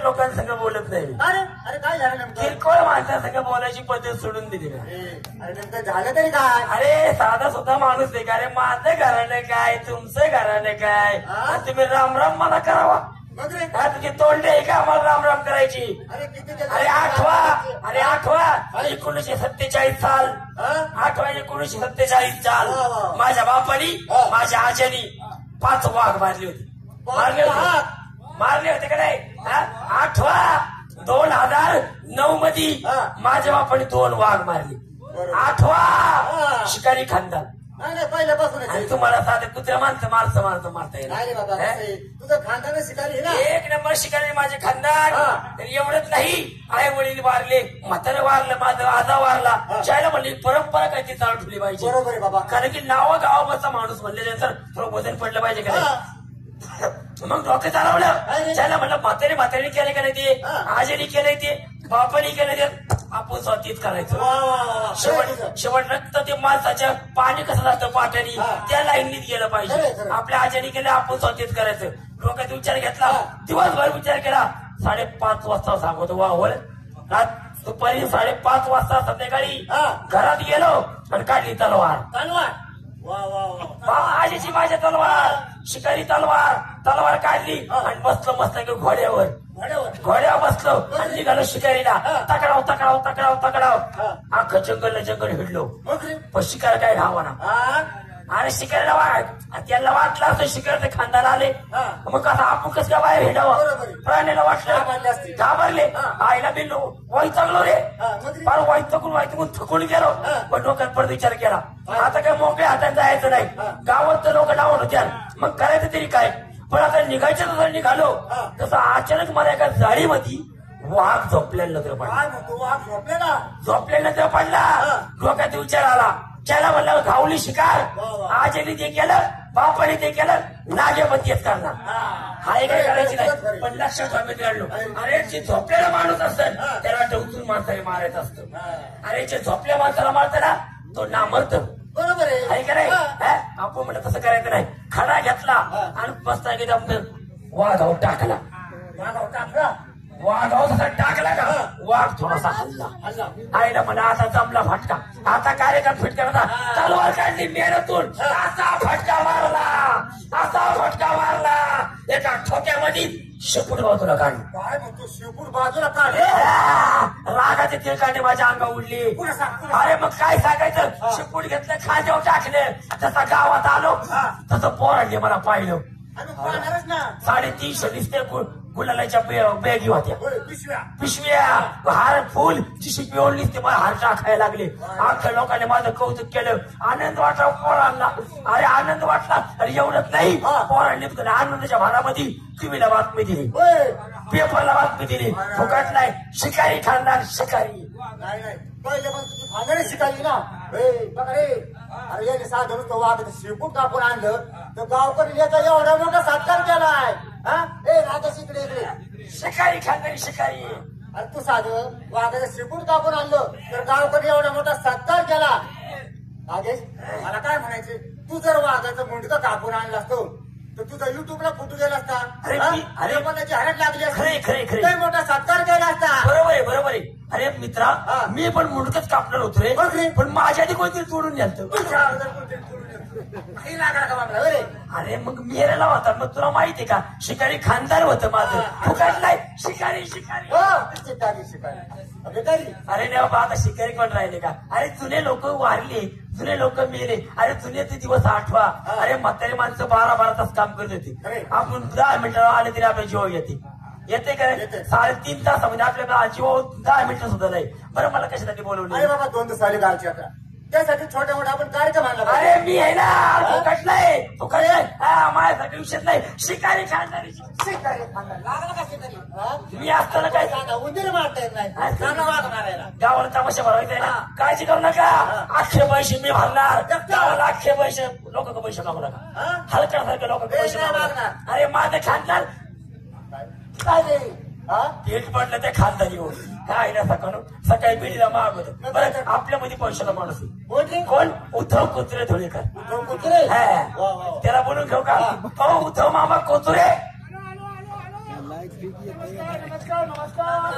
लोकांसंग बोलत नाही. अरे अरे काय झालं नेमकं? किरकोळ माणसासंग बोलायची पद्धत सोडून दिली का? अरे नेमकं झालं तरी काय? अरे साधा सुद्धा माणूस आहे का? अरे माझं घराणं काय, तुमचं घराणं काय, आणि तुम्ही राम राम मला करावा? मग रे काय तुझी तोंडी आहे का आम्हाला राम राम करायची? अरे किती अरे आठवा 1947 साल, आठवा 1947 साल. माझ्या बापानी माझ्या आजीनी 5 वाघ मारले होते. मारले होते का नाही? आठवा 2009 मध्ये माझ्या बापाने 2 वाघ मारले. आठवा शिकारी खानदान. नाही पहिल्यापासून. आणि तुम्हाला साधे कुत्र्या मारता येईल. नाही बाबा तुझं खानदान शिकारी ना. 1 नंबर शिकारी माझे खानदान. तर एवढंच नाही, आई वडील वारले, म्हातारे वारलं, माझा आजा वारला. शाळेला म्हणली परंपरा काय ती चालू ठेवली पाहिजे. बरोबर आहे बाबा. कारण की नावा गावाचा माणूस म्हणल्यानंतर थोडं वजन पडलं पाहिजे का नाही? मग डोकं चालवलं. त्याला म्हणलं म्हातारी केलं का नाही ते, आजीने केलंय ते, बापाने केलं ते, आपण स्वतःच करायचं. शेवट रक्त ते माणसाच्या पाणी कसं असतं पाट्यानी, त्या लाईनीत गेलं पाहिजे. आपल्या आजीने केलं, आपण स्वतःच करायचं. डोक्यात विचार घेतला, दिवसभर विचार केला. 5:30 वाजता सांगतो वावळ, दुपारी 5:30 वाजता संध्याकाळी घरात गेलो आणि काढली तलवार. आजीची माझ्या तलवार, शिकारी तलवार काढली आणि बसलो मस्त घोड्यावर बसलो आणि निघालो शिकारीला. तकडाव अख्खं जंगल हिडलो. पण शिकार काय घावाना. आणि शिकारीला त्यांना वाटलं असं शिकारीचे खानदान आले, मग आता आपण कसं काय बाहेर हिंडावं? प्राण्याला वाटलं, घाबरले. आईला बिल्लो वैतागलो रे, फार वैतागून थकून गेलो. पण डोक्यात परत विचार केला, आता काय मोकळ्या हातात जायचं नाही. गावात तर लोक नावत होत्या, मग करायचं तरी काय? पण आता निघायचं तसं निघालो, तसं अचानक मला एका जाळीमध्ये वाघ झोपलेला नजर पडला. झोपलेला पडला. डोक्यात विचार आला, त्याला म्हणलं घावली शिकार. आजीने ते केलं, बापाने ते केलं, नागेपतीच करणार. हाय काय करायची नाही. पण लक्षात हवेत काढलो, अरे जे झोपलेला माणूस असत त्याला डवचून माणसाने मारायचं असतं. अरे जे झोपल्या माणसाला मारतं ना, तो नामर्थ. बरोबर आहे का नाही? आपण म्हणलं तसं करायचं नाही. खडा घेतला आणि बसता गेला, वाघावर टाकला. वाघावर तसा टाकला का वाघ थोडासा हल्ला. आईला म्हणा आता जमला फटका, आता कार्यक्रम फिट करायचा. तलवार काढली मेहनतून, असा फटका मारला एका ठोक्यामध्ये. शेपूट बाजूला काढली. काय म्हणतो शेपूट बाजूला काढ? रागाचे तीळ काढले, माझ्या अंगा उडली. अरे मग काय सांगायचं? शेपूट घेतलं, खांद्यावर टाकले. जसा गावात आलो तसं पोरांनी मला पाहिलं. 350 दिसते गुलालाच्या बॅगी होत्या, पिशव्या, हार फुल जी पिवळली ते मला हार टाकायला लागले. अख्ख्या लोकांनी माझं कौतुक केलं, आनंद वाटला पोरांना. अरे आनंद वाटला. अरे एवढंच नाही, पोरांनी आनंदाच्या भारामध्ये टीव्हीला बातमी दिली, पेपरला बातमी दिली, फुकट नाही. शिकारी खानदान शिकारी. नाही पहिले पण तुझी खानदारी शिकायची ना. बघा रे, अरे याने साधं नुसतं वाघ शेपूट कापून आणलं तर गावकरी याचा एवढा मोठा सत्कार केलाय. राजा इकडे शिकारी खानदानी शिकारी. अरे तू साधं वाघाचं शेपूट कापून आणलं तर गावकरी एवढा मोठा सत्कार केला. नागेश मला काय म्हणायचे, तू जर वाघाचं मुंडकं कापून आणलं असतो तर तुझा युट्यूबला फोटो गेला असता. अरे पण त्याची हरट लागली असते. खरे मोठा सत्कार केला असता. बरोबर आहे. अरे मित्रा, मी पण मुंडकच कापणार होतो रे, पण माझ्या आधी कोणतरी तोडून नेलं. अरे मग मेरेला होता. मग तुला माहितीये का, शिकारी खानदार होतं माझं, फुकट नाही. शिकारी. अरे नाही बाबा, आता शिकारी कोण राहिले का? अरे जुने लोक वारले, जुने लोक मेले. अरे जुने ते दिवस आठवा. अरे म्हातारी माणसं 12 तास काम करत होते. आपण 10 मिनिटं आले तरी आपल्या जीव येते का? 3.5 तासामध्ये आपल्याला जीव 10 मिनिटं सुद्धा नाही. बरं मला कशासाठी बोलवलं? अरे बाबा 2 दिवसाली गावची आता त्यासाठी छोट्या मोठा आपण कार्यक्रम आणला. अरे मी आहे ना, फुकट नाही. माझ्यासाठी विषय नाही. शिकारी खानदारी. लागला का शिकारी? मी असताना काय उंदीर मारता येत नाही, वाघ मारायला. गावाला तमाशा भरवायचा ना, काळजी करू नका. अख्खे पैसे मी भरणार. गावाला अख्खे पैसे लोक पैसे मागू नका. हलक्यासारखे लोक पैसे मागणार. अरे माझं खानदार काय रे? पेट पडलं ते खानदारी होत काय ना. सकाळी पिढीला माग होत. बरं आपल्यामध्ये पैशाला माणूस आहे कोण? उद्धव कोचरे धुळेकर. त्याला बोलून घेऊ का? उद्धव मामा कोचरे. नमस्कार नमस्कार.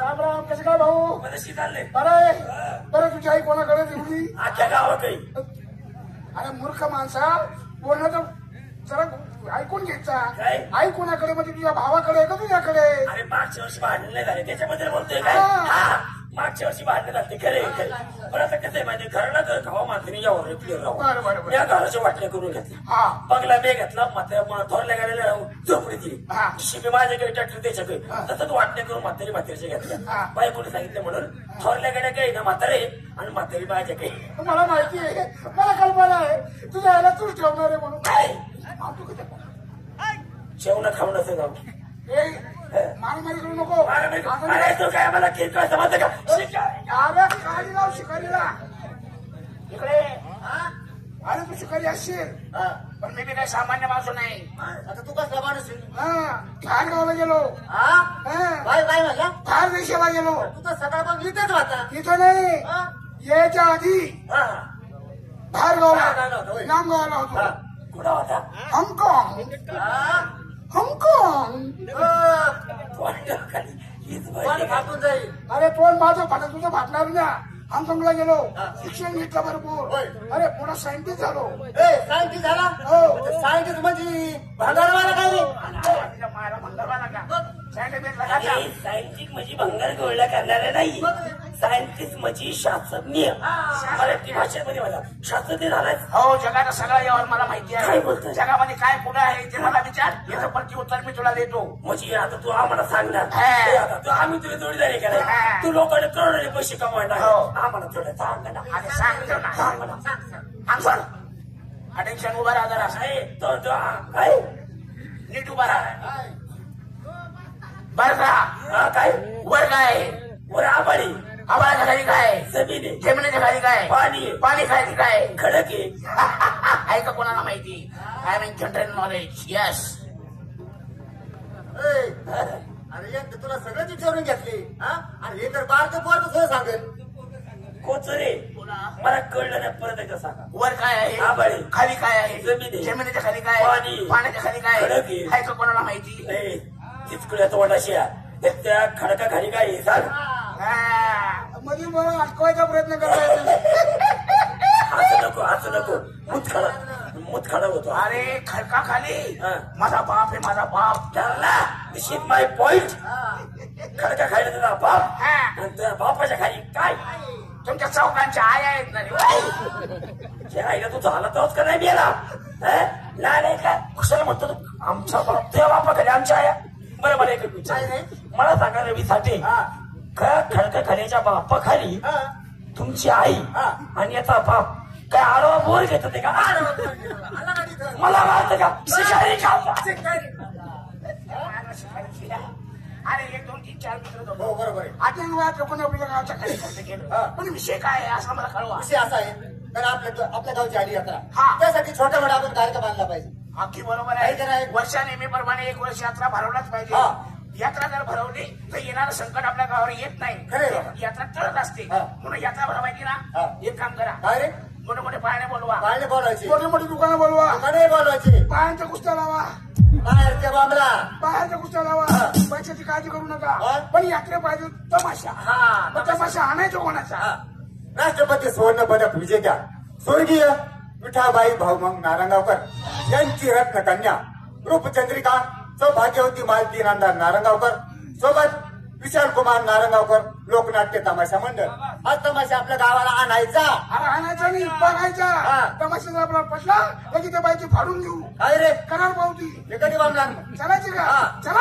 राम राम. कसं काय भाऊ? मला शिकायले बरं तुझी आई कोणाकडे निघली? अख्ख्या गावाकडे. अरे मूर्ख माणसा, बोलण्याचं जरा ऐकून घ्यायचा. काय? आई कोणाकडे म्हणजे तुझ्या भावाकडे आहे का तुझ्याकडे? अरे मागच्या वर्षी भांडण नाही झाले त्याच्याबद्दल बोलतोय काय? हा. हा, मागच्या वर्षी भांडण झाले खरे खरे. पण आता कसं आहे माहिती, घर ना घर खावा मात्र यावर बरं, बरं. या घराच्या वाटण्या करून घेतल्या. हा. बंगला मी घेतला, मात्र थोरल्या गाडीला झोपडी दिली. हा. शिबी माझ्याकडे ट्रॅक्टर त्याच्याकडे हा. तसंच वाटण्या करून म्हातारीच्या हा. घेतल्या. बायकोने सांगितलं म्हणून थोरल्या गाड्या काही ना म्हातारे आणि म्हातारी माझ्याकडे. मला माहिती आहे, मला कल्पना आहे तुझ्या आईला तूच ठेवणार आहे म्हणून. काय तू किती जेवण खावण्याचं गाव मारामारी करू नको. अरे तो काय मला किरकोळ समजतं का? शिकाय. अरे शिकारी लाव शिकारीला इकडे. अरे तू शिकारी असशील, पण मी बी काही सामान्य माणूस नाही. आता तू कसला माणूस आहे? धार गावाला गेलो. हा? हा. काय काय म्हणला? धार देशाला गेलो. तू तर सकाळपासून इथेच होता. इथं नाही, हा? यायच्या आधी हा. धार गावाला होय. नाम गावाला होतो. कुठं होता? हाँगकाँग. हा? हाँगकाँग. खाली हीच पण बरं. फाटून जाईल. अरे तोंड माझं फाटत तुझं फाटणार ना. हाँगकाँगला गेलो, शिक्षण घेतलं भरपूर. होय. अरे पुन्हा सायंटिस्ट झालो. सायंटिस्ट झाला. हो. सायंटिस्ट म्हणजे भांगारवाला काय रे? मला मंगळवार का सायंटिस्ट अरे सायंटिस्ट म्हणजे भंगार गोळा करणारे नाही. सायंटिस्ट म्हणजे शास्त्रज्ञ. मराठी भाषेमध्ये मला शास्त्रज्ञ झालाय. हो, जगाचा सगळा यावर मला माहिती काय आहे. बोलतोय? जगामध्ये काय पुढे आहे ते मला विचार, याचं प्रति उत्तर मी तुला देतो. म्हणजे आता तू आम्हाला सांगणार. हा. हे आता तू आम्ही तुला जोडीदारी हा. करायला. तू लोकांना करोडोने पैसे कमवायला हो. आम्हाला थोडं सांग ना. अरे सांगतो ना. सांग ना. सांग सर. अटेन्शन उभा राहा जरा. काय तो तो काय नीट उभा राहा. बर का? हा, काय वर काय? वर आबाळी आबाळाच्या खाली काय? जमीन आहे, जमिनीच्या खाली काय? पाणी आहे, पाणी खाली काय? खडक आहे. आहे का कोणाला माहिती? I mean general knowledge. Yes. अरे एक तुला सगळं विचारून घेतली. हा? अरे हे तर बारकं पोरं तुझं सांगेल. कोचरे मला कळलं नाही, परत एकदा सांगा. वर काय आहे? आबाळी. खाली काय आहे? जमीन आहे. जमिनीच्या खाली काय? पाणी. पाण्याच्या खाली काय? खडक आहे. आहे का कोणाला माहिती? तिचकुड्या तोंडाशी त्या खडका खाली काय आहे सांग. मध्ये मला अटकवायचा प्रयत्न करताय. असं नको मुतखडा होतो. अरे खडका खाली हा. माझा बाप आहे, माझा बाप. ठरला. दिस इज माय पॉइंट. खडका खायला तुझा बाप हा. आणि तुझ्या बापाच्या खाली काय? तुमच्या चौकांच्या आया आहेत ना रे. जे आईला तू झाला तोच का नाही गेला? नाही का कुशाला म्हणतो तू? आमचा बाप तुझ्या बापाखाली आमच्या आया. बरं मला एक विचार काय नाही? मला सांगा रवी साठी खडका खालीच्या बापाखाली हा? तुमची आई हा. आणि याचा बाप काय आडवा बोर घेत होते का? आला का तिथं? मला वाटतं का शिकारी खाल्ला. अरे 1 2 3 4 मित्र होतो. हो बरोबर आहे. आठवण वेळात लोकांनी आपल्या गावच्या खाली खर्च हा. केलं. पण विषय काय आहे असं मला कळवा. विषय असा आहे तर आपल्या गावची आली यात्रा. हा. त्यासाठी छोटा मोठा आपण कार्यक्रम आणला पाहिजे. अगदी बरोबर काही तर आहे. आहे. वर्षा नेहमीप्रमाणे 1 वर्ष यात्रा भरवलाच पाहिजे. हा. यात्रा जर भरवली तर येणारं संकट आपल्या गावावर येत नाही. खरं आहे बाबा. यात्रा टळत असते. हा. म्हणून यात्रा भरवायची हा. ना, एक काम करा, काय रे? मोठे मोठे पाळणे बोलवा, पाळणे बोलवायचे. मोठी मोठी दुकानं बोलवा, दुकाने बोलवायचे. पायांच्या कुस्त्या लावा, बाहेरच्या बांबला. बाहेरच्या कुस्त्या लावा. हा. पैशाची काळजी करू हा. नका, पण यात्रे पाहिजे तमाशा. हा, मग तमाशा आणायचो कोणाचा? हा. राष्ट्रपती सुवर्ण पदक विजेत्या स्वर्गीय विठाबाई भाऊमंग नारंगावकर यांची रत्नकन्या रूपचंद्रिका सौभाग्यवती मालती नामदार नारंगावकर सोबत विशाल कुमार नारंगावकर लोकनाट्य तमाशा मंडळ. हा तमाशा आपल्या गावाला आणायचा. अरे आणायचा नाही, बघायचा. हा. तमाशा जर आपला पटला लगेच त्या बाईची फाडून घेऊ. काय रे? करार पावती. हे कधी बांधणार? चालायची का? हा. चला.